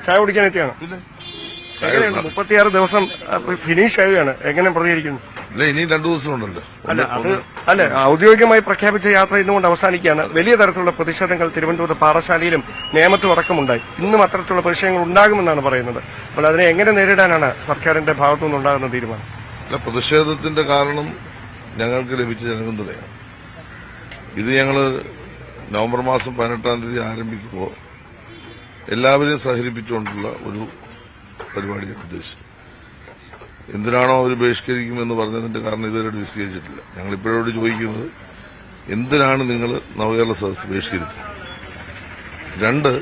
ചായ കുടിക്കാൻ എത്തിയാണ്. എങ്ങനെയുണ്ട് 36 ദിവസം ഫിനിഷ് ആവുകയാണ്, എങ്ങനെ പ്രതികരിക്കുന്നു? അല്ല, ഇനി 2 ദിവസമുണ്ടല്ലോ. അല്ല ഔദ്യോഗികമായി പ്രഖ്യാപിച്ച യാത്ര ഇന്നുകൊണ്ട് അവസാനിക്കുകയാണ്. വലിയ തരത്തിലുള്ള പ്രതിഷേധങ്ങൾ തിരുവനന്തപുരത്ത് പാറശാലയിലും നേമത്തും അടക്കമുണ്ടായി. ഇന്നും അത്തരത്തിലുള്ള പ്രതിഷേധങ്ങൾ ഉണ്ടാകുമെന്നാണ് പറയുന്നത്. അപ്പോൾ അതിനെ എങ്ങനെ നേരിടാനാണ് സർക്കാരിന്റെ ഭാഗത്തുനിന്നുണ്ടാകുന്ന തീരുമാനം? അല്ല, പ്രതിഷേധത്തിന്റെ കാരണം ഞങ്ങൾക്ക് ലഭിച്ച ജനപിന്തുണയാണ്. ഇത് ഞങ്ങള് നവംബർ മാസം 18-ാം തീയതി ആരംഭിക്കുമ്പോൾ എല്ലാവരെയും സഹകരിപ്പിച്ചുകൊണ്ടുള്ള ഒരു പരിപാടിയാണ് ഉദ്ദേശിച്ചത്. എന്തിനാണോ അവർ ബഹിഷ്കരിക്കുമെന്ന് പറഞ്ഞതിന്റെ കാരണം ഇതുവരെ വിശദീകരിച്ചിട്ടില്ല. ഞങ്ങൾ ഇപ്പോഴോട് ചോദിക്കുന്നത്, എന്തിനാണ് നിങ്ങൾ നവകേരള സദസ്സ് ബഹിഷ്കരിച്ചത്? 2,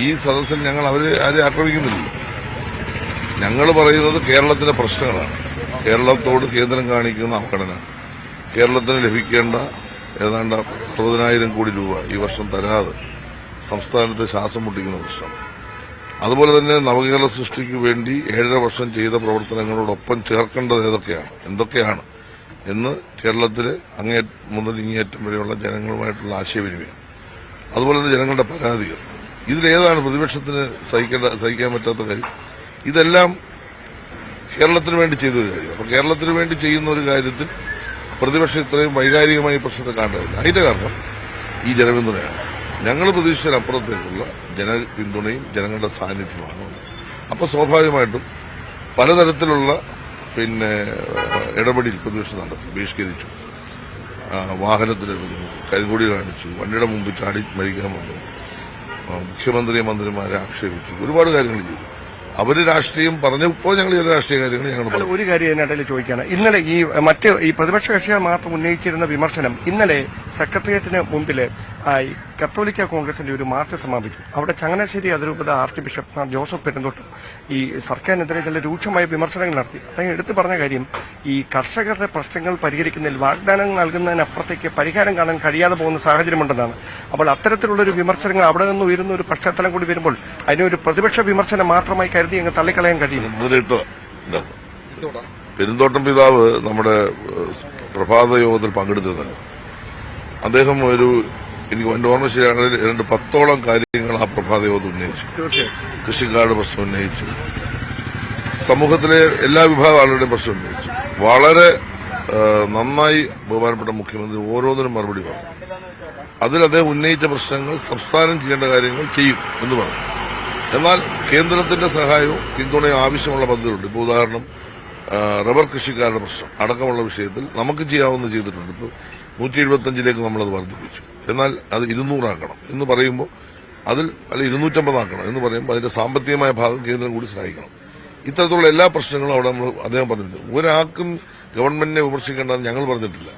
ഈ സദസ്സിൽ ഞങ്ങൾ ആരെയും ആക്രമിക്കുന്നില്ല. ഞങ്ങൾ പറയുന്നത് കേരളത്തിലെ പ്രശ്നങ്ങളാണ്. കേരളത്തോട് കേന്ദ്രം കാണിക്കുന്ന അവഗണന, കേരളത്തിന് ലഭിക്കേണ്ട ഏതാണ്ട് 60,000 കോടി രൂപ ഈ വർഷം തരാതെ സംസ്ഥാനത്തെ ശ്വാസം മുട്ടിക്കുന്ന പ്രശ്നം, അതുപോലെ തന്നെ നവകേരള സൃഷ്ടിക്ക് വേണ്ടി 7.5 വർഷം ചെയ്ത പ്രവർത്തനങ്ങളോടൊപ്പം ചേർക്കേണ്ടത് എന്തൊക്കെയാണ് എന്ന് കേരളത്തിലെ അങ്ങേയറ്റം മുതൽ ഇങ്ങേയറ്റം വരെയുള്ള ജനങ്ങളുമായിട്ടുള്ള ആശയവിനിമയം, അതുപോലെ തന്നെ ജനങ്ങളുടെ പരാതികൾ, ഇതിലേതാണ് പ്രതിപക്ഷത്തിന് സഹിക്കാൻ പറ്റാത്ത കാര്യം? ഇതെല്ലാം കേരളത്തിന് വേണ്ടി ചെയ്ത ഒരു കാര്യം. അപ്പൊ കേരളത്തിന് വേണ്ടി ചെയ്യുന്ന ഒരു കാര്യത്തിൽ പ്രതിപക്ഷം ഇത്രയും വൈകാരികമായി പ്രശ്നത്തെ കാണുന്നില്ല. അതിന്റെ കാരണം ഈ ജനപിന്തുണയാണ്. ഞങ്ങൾ പ്രതീക്ഷിച്ചതിനപ്പുറത്തേക്കുള്ള ജനപിന്തുണയും ജനങ്ങളുടെ സാന്നിധ്യമാണ്. അപ്പൊ സ്വാഭാവികമായിട്ടും പലതരത്തിലുള്ള ഇടപെടൽ പ്രതിപക്ഷം നടത്തി. ബഹിഷ്കരിച്ചു, വാഹനത്തിലെത്തുന്നു, കരിങ്കൊടി കാണിച്ചു, വണ്ടിയുടെ മുമ്പ് ചാടി മരിക്കാൻ വന്നു, മന്ത്രിമാരെ ആക്ഷേപിച്ചു, ഒരുപാട് കാര്യങ്ങൾ ചെയ്തു. അവര് രാഷ്ട്രീയം പറഞ്ഞപ്പോൾ ഞങ്ങൾ ചില രാഷ്ട്രീയ കാര്യങ്ങൾ ഞങ്ങൾ പറഞ്ഞു. ഒരു കാര്യം ഇതിനിടയിൽ ചോദിക്കുകയാണ്. ഇന്നലെ ഈ പ്രതിപക്ഷ കക്ഷികൾ മാത്രം ഉന്നയിച്ചിരുന്ന വിമർശനം ഇന്നലെ സെക്രട്ടേറിയറ്റിന് മുമ്പില് കത്തോലിക്ക കോൺഗ്രസിന്റെ ഒരു മാർച്ച് സമാപിച്ചു. അവിടെ ചങ്ങനാശ്ശേരി അതിരൂപത ആർച്ച് ബിഷപ്പ് ജോസഫ് പെരുന്തോട്ടം ഈ സർക്കാരിനെതിരെ ചില രൂക്ഷമായ വിമർശനങ്ങൾ നടത്തി. അദ്ദേഹം എടുത്തു പറഞ്ഞ കാര്യം, ഈ കർഷകരുടെ പ്രശ്നങ്ങൾ പരിഹരിക്കുന്നതിൽ വാഗ്ദാനങ്ങൾ നൽകുന്നതിനപ്പുറത്തേക്ക് പരിഹാരം കാണാൻ കഴിയാതെ പോകുന്ന സാഹചര്യമുണ്ടെന്നാണ്. അപ്പോൾ അത്തരത്തിലുള്ളൊരു വിമർശനങ്ങൾ അവിടെ നിന്ന് ഉയരുന്ന ഒരു പശ്ചാത്തലം കൂടി വരുമ്പോൾ അതിനൊരു പ്രതിപക്ഷ വിമർശനം മാത്രമായി കരുതി അങ്ങ് തള്ളിക്കളയാൻ കഴിയും. പെരുന്തോട്ടം പിതാവ് നമ്മുടെ പ്രഭാത യോഗത്തിൽ പങ്കെടുത്തതല്ല. അദ്ദേഹം എനിക്ക് എന്റെ ഓർമ്മ ശരിയാണെങ്കിൽ 10ഓളം കാര്യങ്ങൾ ആ പ്രഭാത യോഗത്തിൽ ഉന്നയിച്ചു. കൃഷിക്കാരുടെ പ്രശ്നം ഉന്നയിച്ചു, സമൂഹത്തിലെ എല്ലാ വിഭാഗം ആളുകളുടെയും പ്രശ്നം ഉന്നയിച്ചു. വളരെ നന്നായി ബഹുമാനപ്പെട്ട മുഖ്യമന്ത്രി ഓരോന്നിനും മറുപടി പറഞ്ഞു. അതിൽ അദ്ദേഹം ഉന്നയിച്ച പ്രശ്നങ്ങൾ സംസ്ഥാനം ചെയ്യേണ്ട കാര്യങ്ങൾ ചെയ്യും എന്ന് പറഞ്ഞു. എന്നാൽ കേന്ദ്രത്തിന്റെ സഹായവും പിന്തുണയും ആവശ്യമുള്ള പദ്ധതികളുണ്ട്. ഇപ്പോൾ ഉദാഹരണം റബ്ബർ കൃഷിക്കാരുടെ പ്രശ്നം അടക്കമുള്ള വിഷയത്തിൽ നമുക്ക് ചെയ്യാവുന്ന ചെയ്തിട്ടുണ്ട്. ഇപ്പോൾ 175 നമ്മളത് വർദ്ധിപ്പിച്ചു. എന്നാൽ അത് 200 ആക്കണം എന്ന് പറയുമ്പോൾ 250 ആക്കണം എന്ന് പറയുമ്പോൾ അതിന്റെ സാമ്പത്തികമായ ഭാഗം കേന്ദ്രം കൂടി സഹായിക്കണം. ഇത്തരത്തിലുള്ള എല്ലാ പ്രശ്നങ്ങളും അവിടെ അദ്ദേഹം പറഞ്ഞിട്ടുണ്ട്. ഒരാൾക്കും ഗവൺമെന്റിനെ വിമർശിക്കേണ്ടതെന്ന് ഞങ്ങൾ പറഞ്ഞിട്ടില്ല.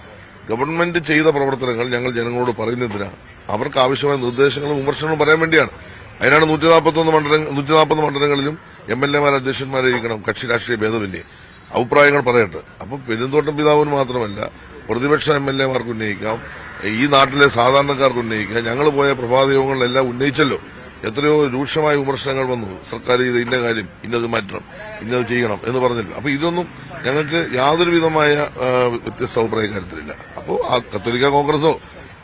ഗവൺമെന്റ് ചെയ്ത പ്രവർത്തനങ്ങൾ ഞങ്ങൾ ജനങ്ങളോട് പറയുന്നതിനാണ്. അവർക്ക് ആവശ്യമായ നിർദ്ദേശങ്ങളും വിമർശനങ്ങളും പറയാൻ വേണ്ടിയാണ്. അതിനാണ് 140 മണ്ഡലങ്ങളിലും MLA-മാർ അധ്യക്ഷന്മാരായിരിക്കണം. കക്ഷി രാഷ്ട്രീയ ഭേദമില്ലേ, അഭിപ്രായങ്ങൾ പറയട്ടെ. അപ്പൊ പെരുന്തോട്ടം പിതാവിന് മാത്രമല്ല, പ്രതിപക്ഷ MLA-മാർക്ക് ഉന്നയിക്കാം, ഈ നാട്ടിലെ സാധാരണക്കാർക്ക് ഉന്നയിക്കാം. ഞങ്ങൾ പോയ പ്രഭാത യോഗങ്ങളിലെല്ലാം ഉന്നയിച്ചല്ലോ. എത്രയോ രൂക്ഷമായ വിമർശനങ്ങൾ വന്നു. സർക്കാർ ചെയ്ത ഇന്ന കാര്യം, ഇന്നത് മാറ്റണം, ഇന്നത് ചെയ്യണം എന്ന് പറഞ്ഞില്ല. അപ്പൊ ഇതൊന്നും ഞങ്ങൾക്ക് യാതൊരു വിധമായ വ്യത്യസ്ത അഭിപ്രായ കാര്യത്തിലില്ല. അപ്പോൾ കത്തോലിക്ക കോൺഗ്രസോ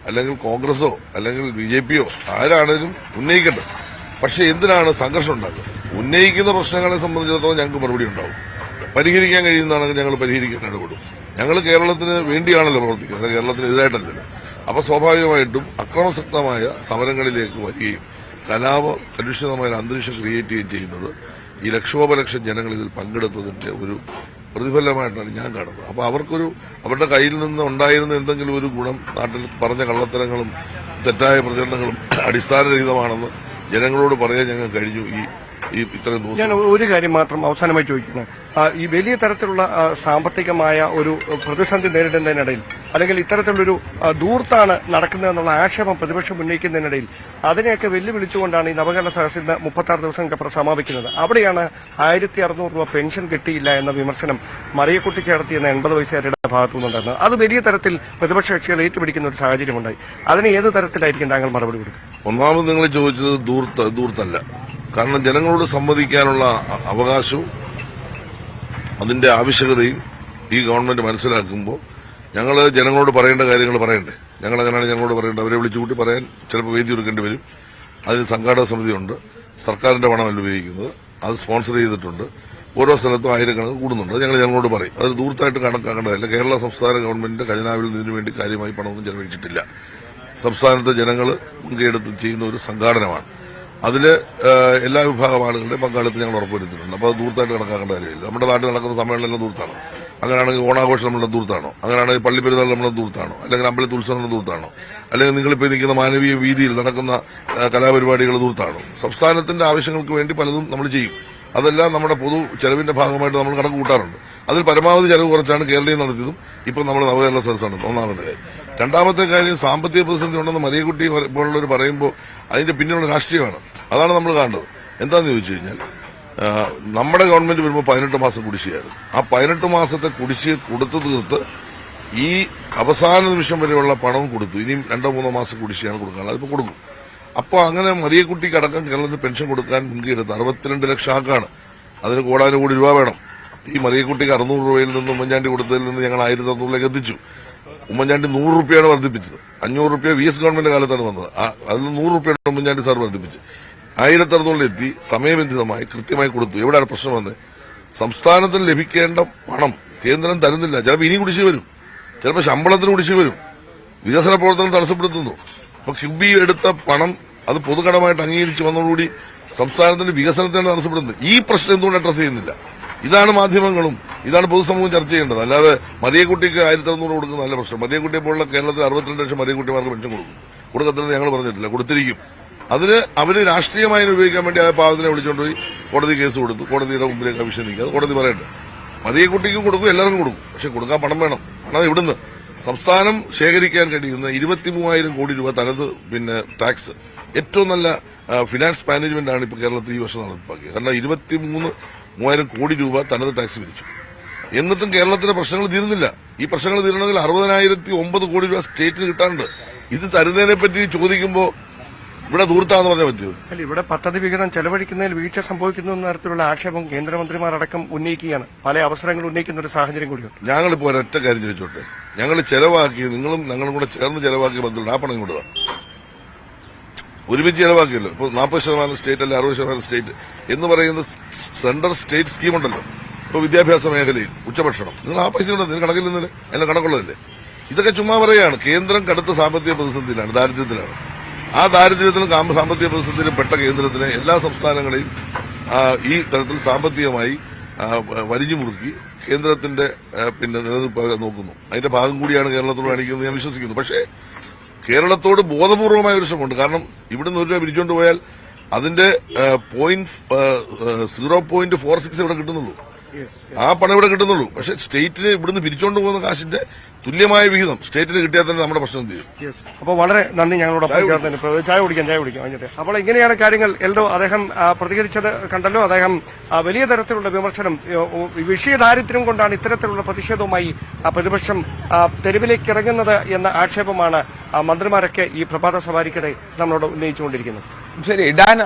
അല്ലെങ്കിൽ BJP-യോ ആരാണേലും ഉന്നയിക്കട്ടെ. പക്ഷെ എന്തിനാണ് സംഘർഷം ഉണ്ടാക്കുക? ഉന്നയിക്കുന്ന പ്രശ്നങ്ങളെ സംബന്ധിച്ചിടത്തോളം ഞങ്ങൾക്ക് മറുപടി ഉണ്ടാവും. പരിഹരിക്കാൻ കഴിയുന്നതാണെങ്കിൽ ഞങ്ങൾ പരിഹരിക്കാൻ ഇടപെടും. ഞങ്ങൾ കേരളത്തിന് വേണ്ടിയാണല്ലോ പ്രവർത്തിക്കുന്നത്, കേരളത്തിനെതിരായിട്ടല്ലല്ലോ. അപ്പൊ സ്വാഭാവികമായിട്ടും അക്രമസക്തമായ സമരങ്ങളിലേക്ക് വരികയും കലുഷിതമായ അന്തരീക്ഷം ക്രിയേറ്റ് ചെയ്യുകയും ചെയ്യുന്നത് ഈ ലക്ഷോപലക്ഷം ജനങ്ങൾ ഇതിൽ പങ്കെടുത്തതിന്റെ ഒരു പ്രതിഫലമായിട്ടാണ് ഞാൻ കാണുന്നത്. അപ്പൊ അവരുടെ കയ്യിൽ നിന്ന് ഉണ്ടായിരുന്ന എന്തെങ്കിലും ഒരു ഗുണം, നാട്ടിൽ പറഞ്ഞ കള്ളത്തരങ്ങളും തെറ്റായ പ്രചരണങ്ങളും അടിസ്ഥാനരഹിതമാണെന്ന് ജനങ്ങളോട് പറയാൻ ഞങ്ങൾ കഴിഞ്ഞു ഈ ഇത്രയും ദിവസം. ഞാൻ ഒരു കാര്യം മാത്രം അവസാനമായി ചോദിക്കുന്നത്, ഈ വലിയ തരത്തിലുള്ള സാമ്പത്തികമായ ഒരു പ്രതിസന്ധി നേരിടുന്നതിനിടയിൽ അല്ലെങ്കിൽ ഇത്തരത്തിലുള്ളൊരു ദൂർത്താണ് നടക്കുന്നതെന്നുള്ള ആക്ഷേപം പ്രതിപക്ഷം ഉന്നയിക്കുന്നതിനിടയിൽ അതിനെയൊക്കെ വെല്ലുവിളിച്ചുകൊണ്ടാണ് ഈ നവകേരള സദസ്സിൽ 36 ദിവസങ്ങൾക്കപ്പുറം സമാപിക്കുന്നത്. അവിടെയാണ് 1600 രൂപ പെൻഷൻ കിട്ടിയില്ല എന്ന വിമർശനം മറിയക്കുട്ടിക്ക് നടത്തിയെന്ന 80 വയസ്സുകാരുടെ ഭാഗത്തുനിന്നുണ്ടായിരുന്നത്. അത് വലിയ തരത്തിൽ പ്രതിപക്ഷ കക്ഷികൾ ഏറ്റുപിടിക്കുന്ന ഒരു സാഹചര്യമുണ്ടായി. അതിന് ഏത് തരത്തിലായിരിക്കും താങ്കൾ മറുപടി കൊടുക്കുക? ഒന്നാമത് നിങ്ങൾ ചോദിച്ചത് ദൂർത്തല്ല. കാരണം ജനങ്ങളോട് സംവദിക്കാനുള്ള അവകാശവും അതിന്റെ ആവശ്യകതയും ഈ ഗവൺമെന്റ് മനസ്സിലാക്കുമ്പോൾ ഞങ്ങൾ ജനങ്ങളോട് പറയേണ്ട കാര്യങ്ങൾ പറയണ്ടേ. ഞങ്ങൾ അങ്ങനെയാണ് ജനങ്ങളോട് പറയേണ്ടത്. അവരെ വിളിച്ചുകൂട്ടി പറയാൻ ചിലപ്പോൾ വേദി ഒരുക്കേണ്ടി വരും. അതിന് സംഘാടക സമിതിയുണ്ട്. സർക്കാരിന്റെ പണമല്ല ഉപയോഗിക്കുന്നത്. അത് സ്പോൺസർ ചെയ്തിട്ടുണ്ട്. ഓരോ സ്ഥലത്തും ആയിരക്കണക്കിന് കൂടുന്നുണ്ട്. അത് ഞങ്ങളോട് പറയും. അത് ദൂരത്തായിട്ട് കണക്കാക്കേണ്ടതല്ല. കേരള സംസ്ഥാന ഗവൺമെന്റിന്റെ ഖജനാവിൽ ഇതിനു വേണ്ടി കാര്യമായി പണമൊന്നും ചെലവഴിച്ചിട്ടില്ല. സംസ്ഥാനത്തെ ജനങ്ങൾ മുൻകൈയെടുത്ത് ചെയ്യുന്ന ഒരു സംഘാടനമാണ്. അതില് എല്ലാ വിഭാഗം ആളുകളുടെയും പങ്കാളിത്തം ഞങ്ങൾ ഉറപ്പുവരുത്തിയിട്ടുണ്ട്. അപ്പോൾ അത് ദൂരത്തായിട്ട് കണക്കാക്കേണ്ട കാര്യമില്ല. നമ്മുടെ നാട്ടിൽ നടക്കുന്ന സമ്മേളനം ദൂരത്താണോ? അങ്ങനെയാണെങ്കിൽ ഓണാഘോഷം നമ്മുടെ ദൂരത്താണോ? അങ്ങനെയാണെങ്കിൽ പള്ളിപ്പെരുന്നാൾ നമ്മുടെ ദൂരത്താണോ? അല്ലെങ്കിൽ അമ്പലത്തിൽ ഉത്സവം ദൂരത്താണോ? അല്ലെങ്കിൽ നിങ്ങളിപ്പോൾ നിൽക്കുന്ന മാനവീയ വീതിയിൽ നടക്കുന്ന കലാപരിപാടികൾ ദൂരത്താണോ? സംസ്ഥാനത്തിന്റെ ആവശ്യങ്ങൾക്ക് വേണ്ടി പലതും നമ്മൾ ചെയ്യും. അതെല്ലാം നമ്മുടെ പൊതു ചെലവിന്റെ ഭാഗമായിട്ട് നമ്മൾ കണക്ക് കൂട്ടാറുണ്ട്. അതിൽ പരമാവധി ചെലവ് കുറച്ചാണ് കേരളീയം നടത്തിയതും ഇപ്പോൾ നമ്മൾ നവകേരള സദസ്സാണ്. ഒന്നാമത്തെ കാര്യം. രണ്ടാമത്തെ കാര്യം, സാമ്പത്തിക പ്രതിസന്ധി ഉണ്ടെന്ന് മറിയക്കുട്ടി പോലുള്ളവർ പറയുമ്പോൾ അതിന്റെ പിന്നിലുള്ള രാഷ്ട്രീയമാണ്. അതാണ് നമ്മൾ കാണേണ്ടത്. എന്താണെന്ന് ചോദിച്ചു കഴിഞ്ഞാൽ, നമ്മുടെ ഗവൺമെന്റ് വരുമ്പോൾ 18 മാസം കുടിശ്ശികയായിരുന്നു. ആ 18 മാസത്തെ കുടിശ്ശിക കൊടുത്തു തീർത്ത് ഈ അവസാന നിമിഷം വരെയുള്ള പണവും കൊടുത്തു. ഇനിയും 2-3 മാസം കുടിശ്ശികയാണ് കൊടുക്കാനുള്ളത്. അതിപ്പോൾ കൊടുക്കും. അപ്പോൾ അങ്ങനെ മറിയക്കുട്ടിക്ക് അടക്കം കേരളത്തിൽ പെൻഷൻ കൊടുക്കാൻ മുൻകൈയെടുത്ത് 62 ലക്ഷം ആക്കാണ്. അതിന് കോടാനുകൂടി രൂപ വേണം. ഈ മറിയക്കുട്ടിക്ക് 600 രൂപയിൽ നിന്ന് ഉമ്മൻചാണ്ടി കൊടുത്തതിൽ നിന്ന് ഞങ്ങൾ 1600 എത്തിച്ചു. ഉമ്മൻചാണ്ടി 100 രൂപയാണ് വർദ്ധിപ്പിച്ചത്. 500 രൂപ VS ഗവൺമെന്റ് കാലത്താണ് വന്നത്. അതിൽ 100 രൂപയാണ് ഉമ്മൻചാണ്ടി സാർ വർദ്ധിപ്പിച്ചത്. 1600 എത്തി സമയബന്ധിതമായി കൃത്യമായി കൊടുത്തു. എവിടെയാണ് പ്രശ്നം വന്നത്? സംസ്ഥാനത്തിന് ലഭിക്കേണ്ട പണം കേന്ദ്രം തരുന്നില്ല. ചിലപ്പോൾ ഇനി കുടിശ്ശിക വരും, ചിലപ്പോൾ ശമ്പളത്തിന് കുടിശ്ശിക വരും, വികസന പ്രവർത്തനം തടസ്സപ്പെടുത്തുന്നു. അപ്പൊ കിബി എടുത്ത പണം അത് പൊതുകടമായിട്ട് അംഗീകരിച്ച് വന്നതോടുകൂടി സംസ്ഥാനത്തിന്റെ വികസനത്തെയാണ് തടസ്സപ്പെടുന്നത്. ഈ പ്രശ്നം എന്തുകൊണ്ട് അഡ്രസ് ചെയ്യുന്നില്ല? ഇതാണ് മാധ്യമങ്ങളും ഇതാണ് പൊതുസമൂഹം ചർച്ച ചെയ്യേണ്ടത്. അല്ലാതെ മറിയക്കുട്ടിക്ക് 1600 കൊടുക്കുന്ന നല്ല പ്രശ്നം. മറിയക്കുട്ടിയെ പോലുള്ള കേരളത്തിൽ 62 ലക്ഷം മറിയക്കുട്ടിമാർക്ക് പെൻഷൻ കൊടുക്കും. കൊടുക്കത്തില്ലെന്ന് ഞങ്ങൾ പറഞ്ഞിട്ടില്ല, കൊടുത്തിരിക്കും. അതിന് അവര് രാഷ്ട്രീയമായി ഉപയോഗിക്കാൻ വേണ്ടി ആ പാവത്തിനെ വിളിച്ചുകൊണ്ടുപോയി കോടതി കേസ് കൊടുത്തു. കോടതിയുടെ മുമ്പിലേക്ക് അഭിഷേകം നീക്കി. അത് കോടതി പറയട്ടെ. മറിയക്കുട്ടിക്കും കൊടുക്കും, എല്ലാവർക്കും കൊടുക്കും. പക്ഷെ കൊടുക്കാൻ പണം വേണം. പണം ഇവിടുന്ന് സംസ്ഥാനം ശേഖരിക്കാൻ കഴിയുന്ന 23,000 കോടി രൂപ തനത് ടാക്സ് ഏറ്റവും നല്ല ഫിനാൻസ് മാനേജ്മെന്റ് ആണ് ഇപ്പോൾ കേരളത്തിൽ ഈ വർഷം നടപ്പാക്കിയത്. കാരണം 23,000 കോടി രൂപ തനത് ടാക്സ് പിരിച്ചു. എന്നിട്ടും കേരളത്തിലെ പ്രശ്നങ്ങൾ തീരുന്നില്ല. ഈ പ്രശ്നങ്ങൾ തീരണമെങ്കിൽ 60,009 കോടി രൂപ സ്റ്റേറ്റിന് കിട്ടാനുണ്ട്. ഇത് തരുന്നതിനെ പറ്റി ചോദിക്കുമ്പോൾ ഇവിടെ ദൂരത്താന്ന് പറഞ്ഞാൽ പറ്റുമോ? അല്ല, ഇവിടെ പദ്ധതി വിഹിതം ചെലവഴിക്കുന്നതിൽ വീഴ്ച സംഭവിക്കുന്ന തരത്തിലുള്ള ആക്ഷേപം കേന്ദ്രമന്ത്രിമാരടക്കം ഉന്നയിക്കുകയാണ്. പല അവസരങ്ങൾ ഉന്നയിക്കുന്ന ഒരു സാഹചര്യം കൂടിയുണ്ട്. ഞങ്ങളിപ്പോ ഒരൊറ്റ കാര്യം ചോദിച്ചോട്ടെ. ഞങ്ങൾ ചെലവാക്കി, നിങ്ങളും ഞങ്ങളും കൂടെ ചേർന്ന് ചെലവാക്കിയ ബന്ധമുണ്ട്. ആ പണം ഇങ്ങോട്ട് ഒരുമിച്ച് ചെലവാക്കിയല്ലോ. ഇപ്പോൾ 40% സ്റ്റേറ്റ് അല്ലെ 60% സ്റ്റേറ്റ് എന്ന് പറയുന്ന സെൻട്രൽ സ്റ്റേറ്റ് സ്കീം ഉണ്ടല്ലോ. ഇപ്പൊ വിദ്യാഭ്യാസ മേഖലയിൽ ഉച്ചഭക്ഷണം നിങ്ങൾ ആ പൈസ ഉണ്ടോ? നിങ്ങൾ കണക്കിൽ നിന്ന് എന്നെ കണക്കുള്ളതല്ലേ? ഇതൊക്കെ ചുമ്മാ പറയുകയാണ്. കേന്ദ്രം കടുത്ത സാമ്പത്തിക പ്രതിസന്ധിയിലാണ്, ദാരിദ്ര്യത്തിലാണ്. ആ ദാരിദ്ര്യത്തിലും സാമ്പത്തിക പ്രതിസന്ധിയിലും പെട്ട കേന്ദ്രത്തിന് എല്ലാ സംസ്ഥാനങ്ങളെയും ഈ തരത്തിൽ സാമ്പത്തികമായി വരിഞ്ഞു മുറുക്കി കേന്ദ്രത്തിന്റെ നിലനിൽപ്പ് നോക്കുന്നു. അതിന്റെ ഭാഗം കൂടിയാണ് കേരളത്തോട് കാണിക്കുന്നത് ഞാൻ വിശ്വസിക്കുന്നു. പക്ഷേ കേരളത്തോട് ബോധപൂർവമായ ഒരു ശ്രമമുണ്ട്. കാരണം ഇവിടുന്ന് 1 രൂപ പിരിച്ചുകൊണ്ട് പോയാൽ അതിന്റെ 0.46 ഇവിടെ കിട്ടുന്നുള്ളൂ. ആ പണം ഇവിടെ കിട്ടുന്നുള്ളൂ. പക്ഷെ സ്റ്റേറ്റിന് ഇവിടുന്ന് പിരിച്ചുകൊണ്ട് പോകുന്ന കാശിന്റെ തുല്യമായ വിഹിതം സ്റ്റേറ്റിന് കിട്ടിയാൽ തന്നെ നമ്മുടെ പ്രശ്നം തീരും. അപ്പോൾ വളരെ നന്ദി. ഞങ്ങളോടൊപ്പം ചേർന്നതിന് ചായ കുടിക്കാം. അപ്പോൾ ഇങ്ങനെയാണ് കാര്യങ്ങൾ. എൽഡോ അദ്ദേഹം പ്രതികരിച്ചത് കണ്ടല്ലോ. അദ്ദേഹം വലിയ തരത്തിലുള്ള വിമർശനം, വിഷയ ദാരിദ്ര്യം കൊണ്ടാണ് ഇത്തരത്തിലുള്ള പ്രതിഷേധവുമായി പ്രതിപക്ഷം തെരുവിലേക്ക് ഇറങ്ങുന്നത് എന്ന ആക്ഷേപമാണ് മന്ത്രിമാരൊക്കെ ഈ പ്രഭാത സവാരിക്കിടെ നമ്മളോട് ഉന്നയിച്ചുകൊണ്ടിരിക്കുന്നത്. ശരി, ഡാൻ